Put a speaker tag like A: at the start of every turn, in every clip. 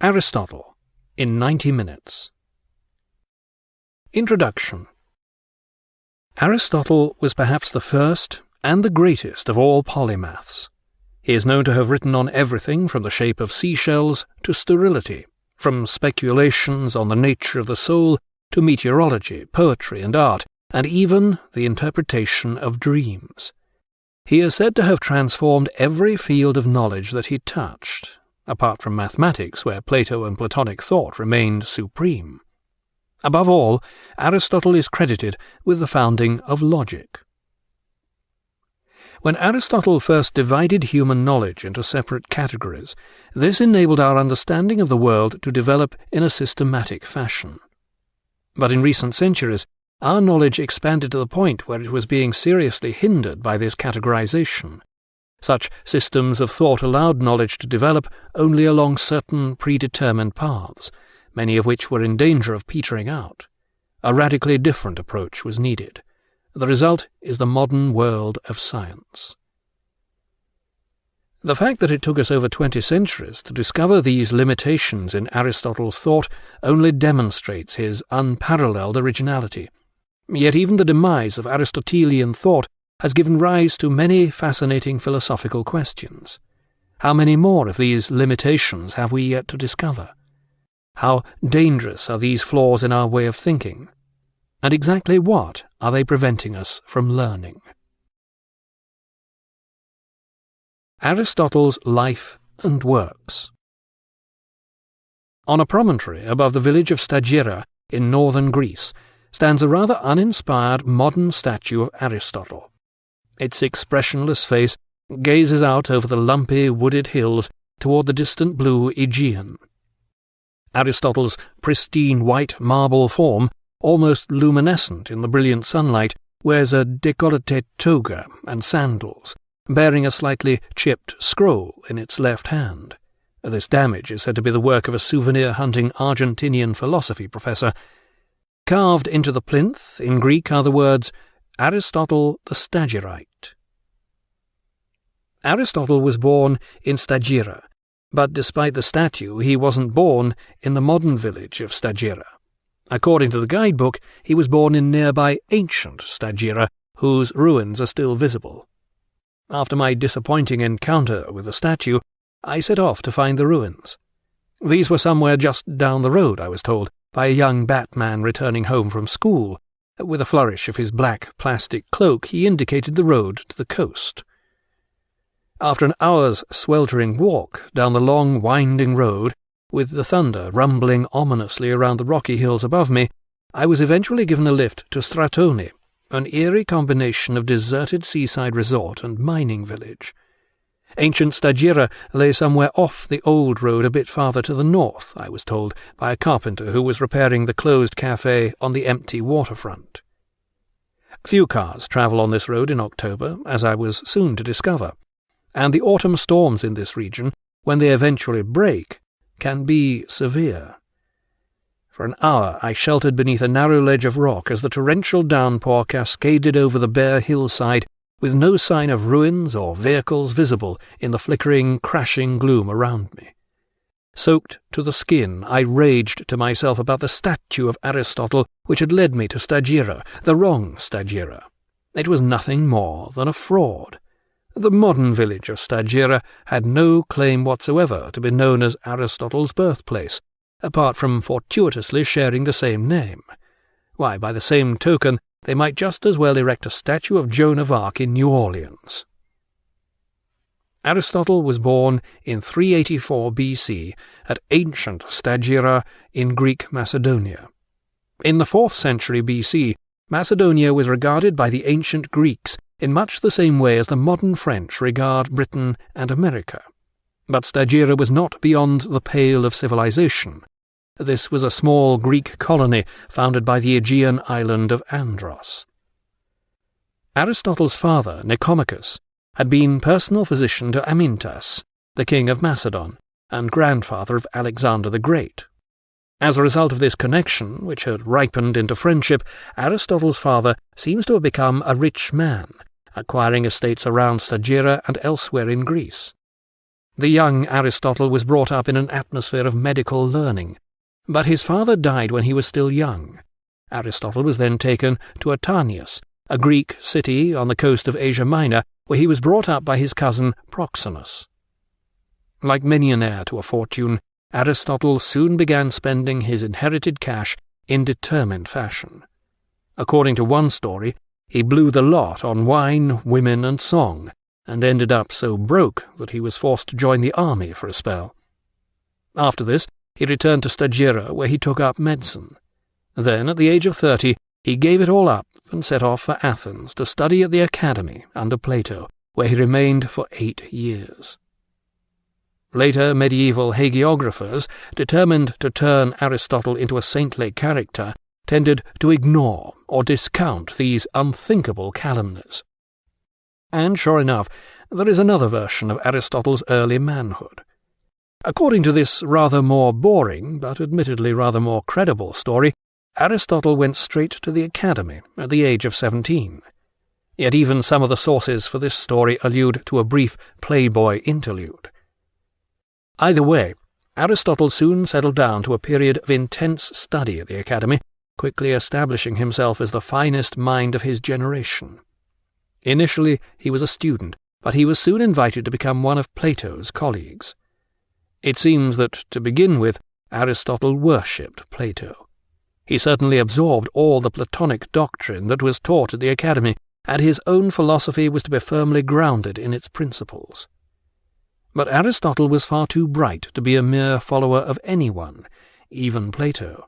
A: Aristotle, in 90 minutes. Introduction. Aristotle was perhaps the first and the greatest of all polymaths. He is known to have written on everything from the shape of seashells to sterility, from speculations on the nature of the soul to meteorology, poetry and art, and even the interpretation of dreams. He is said to have transformed every field of knowledge that he touched, apart from mathematics, where Plato and Platonic thought remained supreme. Above all, Aristotle is credited with the founding of logic. When Aristotle first divided human knowledge into separate categories, this enabled our understanding of the world to develop in a systematic fashion. But in recent centuries, our knowledge expanded to the point where it was being seriously hindered by this categorization. Such systems of thought allowed knowledge to develop only along certain predetermined paths, many of which were in danger of petering out. A radically different approach was needed. The result is the modern world of science. The fact that it took us over 20 centuries to discover these limitations in Aristotle's thought only demonstrates his unparalleled originality. Yet even the demise of Aristotelian thought has given rise to many fascinating philosophical questions. How many more of these limitations have we yet to discover? How dangerous are these flaws in our way of thinking? And exactly what are they preventing us from learning? Aristotle's life and works. On a promontory above the village of Stagira in northern Greece stands a rather uninspired modern statue of Aristotle. Its expressionless face gazes out over the lumpy, wooded hills toward the distant blue Aegean. Aristotle's pristine white marble form, almost luminescent in the brilliant sunlight, wears a décolleté toga and sandals, bearing a slightly chipped scroll in its left hand. This damage is said to be the work of a souvenir-hunting Argentinian philosophy professor. Carved into the plinth in Greek are the words, Aristotle the Stagirite. Aristotle was born in Stagira, but despite the statue, he wasn't born in the modern village of Stagira. According to the guidebook, he was born in nearby ancient Stagira, whose ruins are still visible. After my disappointing encounter with the statue, I set off to find the ruins. These were somewhere just down the road, I was told, by a young batman returning home from school. With a flourish of his black plastic cloak, he indicated the road to the coast. After an hour's sweltering walk down the long, winding road, with the thunder rumbling ominously around the rocky hills above me, I was eventually given a lift to Stratoni, an eerie combination of deserted seaside resort and mining village. Ancient Stagira lay somewhere off the old road a bit farther to the north, I was told, by a carpenter who was repairing the closed cafe on the empty waterfront. Few cars travel on this road in October, as I was soon to discover, and the autumn storms in this region, when they eventually break, can be severe. For an hour I sheltered beneath a narrow ledge of rock as the torrential downpour cascaded over the bare hillside, with no sign of ruins or vehicles visible in the flickering, crashing gloom around me. Soaked to the skin, I raged to myself about the statue of Aristotle which had led me to Stagira, the wrong Stagira. It was nothing more than a fraud. The modern village of Stagira had no claim whatsoever to be known as Aristotle's birthplace, apart from fortuitously sharing the same name. Why, by the same token, they might just as well erect a statue of Joan of Arc in New Orleans. Aristotle was born in 384 BC at ancient Stagira in Greek Macedonia. In the 4th century BC, Macedonia was regarded by the ancient Greeks in much the same way as the modern French regard Britain and America. But Stagira was not beyond the pale of civilization. This was a small Greek colony founded by the Aegean island of Andros. Aristotle's father, Nicomachus, had been personal physician to Amyntas, the king of Macedon, and grandfather of Alexander the Great. As a result of this connection, which had ripened into friendship, Aristotle's father seems to have become a rich man, acquiring estates around Stagira and elsewhere in Greece. The young Aristotle was brought up in an atmosphere of medical learning, but his father died when he was still young. Aristotle was then taken to Atanius, a Greek city on the coast of Asia Minor, where he was brought up by his cousin Proxenus. Like many an heir to a fortune, Aristotle soon began spending his inherited cash in determined fashion. According to one story, he blew the lot on wine, women, and song, and ended up so broke that he was forced to join the army for a spell. After this, he returned to Stagira, where he took up medicine. Then, at the age of 30, he gave it all up and set off for Athens to study at the Academy under Plato, where he remained for 8 years. Later medieval hagiographers, determined to turn Aristotle into a saintly character, tended to ignore or discount these unthinkable calumnies. And sure enough, there is another version of Aristotle's early manhood. According to this rather more boring, but admittedly rather more credible story, Aristotle went straight to the Academy at the age of 17. Yet even some of the sources for this story allude to a brief playboy interlude. Either way, Aristotle soon settled down to a period of intense study at the Academy, quickly establishing himself as the finest mind of his generation. Initially, he was a student, but he was soon invited to become one of Plato's colleagues. It seems that, to begin with, Aristotle worshipped Plato. He certainly absorbed all the Platonic doctrine that was taught at the Academy, and his own philosophy was to be firmly grounded in its principles. But Aristotle was far too bright to be a mere follower of anyone, even Plato.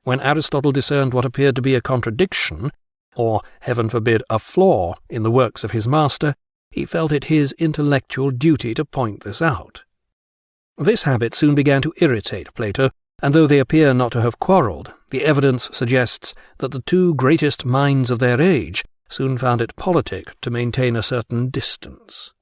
A: When Aristotle discerned what appeared to be a contradiction, or, heaven forbid, a flaw in the works of his master, he felt it his intellectual duty to point this out. This habit soon began to irritate Plato, and though they appear not to have quarrelled, the evidence suggests that the two greatest minds of their age soon found it politic to maintain a certain distance.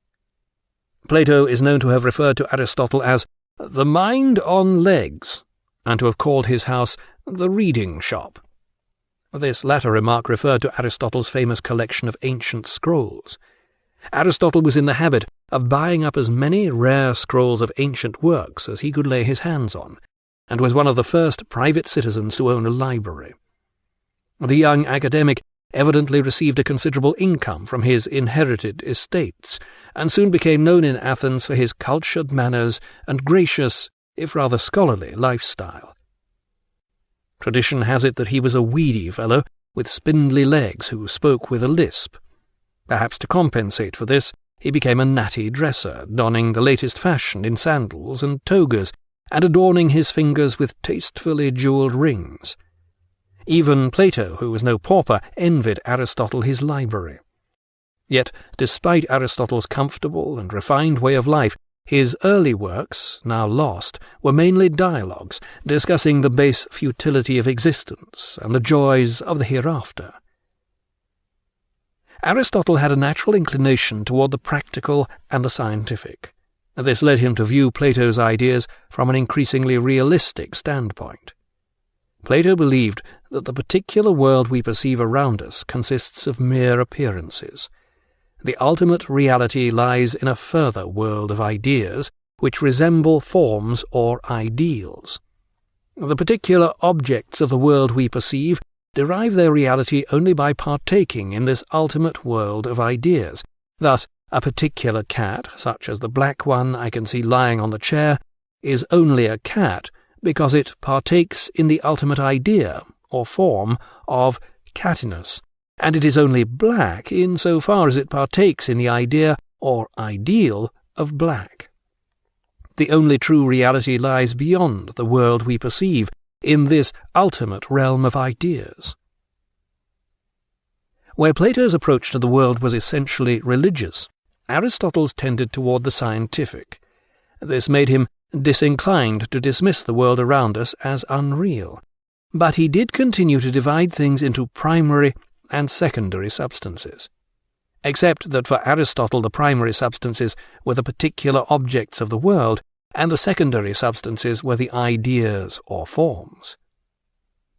A: Plato is known to have referred to Aristotle as the mind on legs, and to have called his house the reading shop. This latter remark referred to Aristotle's famous collection of ancient scrolls. Aristotle was in the habit of buying up as many rare scrolls of ancient works as he could lay his hands on, and was one of the first private citizens to own a library. The young academic evidently received a considerable income from his inherited estates, and soon became known in Athens for his cultured manners and gracious, if rather scholarly, lifestyle. Tradition has it that he was a weedy fellow, with spindly legs, who spoke with a lisp. Perhaps to compensate for this, he became a natty dresser, donning the latest fashion in sandals and togas, and adorning his fingers with tastefully jewelled rings. Even Plato, who was no pauper, envied Aristotle his library. Yet, despite Aristotle's comfortable and refined way of life, his early works, now lost, were mainly dialogues, discussing the base futility of existence and the joys of the hereafter. Aristotle had a natural inclination toward the practical and the scientific. This led him to view Plato's ideas from an increasingly realistic standpoint. Plato believed that the particular world we perceive around us consists of mere appearances. The ultimate reality lies in a further world of ideas, which resemble forms or ideals. The particular objects of the world we perceive derive their reality only by partaking in this ultimate world of ideas. Thus, a particular cat, such as the black one I can see lying on the chair, is only a cat because it partakes in the ultimate idea, or form, of cattiness, and it is only black in so far as it partakes in the idea, or ideal, of black. The only true reality lies beyond the world we perceive, in this ultimate realm of ideas. Where Plato's approach to the world was essentially religious, Aristotle's tended toward the scientific. This made him disinclined to dismiss the world around us as unreal, but he did continue to divide things into primary and secondary substances. Except that for Aristotle the primary substances were the particular objects of the world, and the secondary substances were the ideas or forms.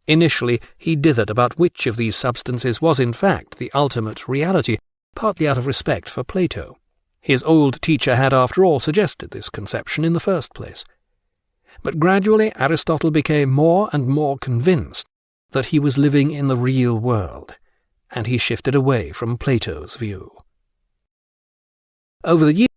A: Initially he dithered about which of these substances was in fact the ultimate reality, partly out of respect for Plato. His old teacher had, after all, suggested this conception in the first place. But gradually Aristotle became more and more convinced that he was living in the real world, and he shifted away from Plato's view. Over the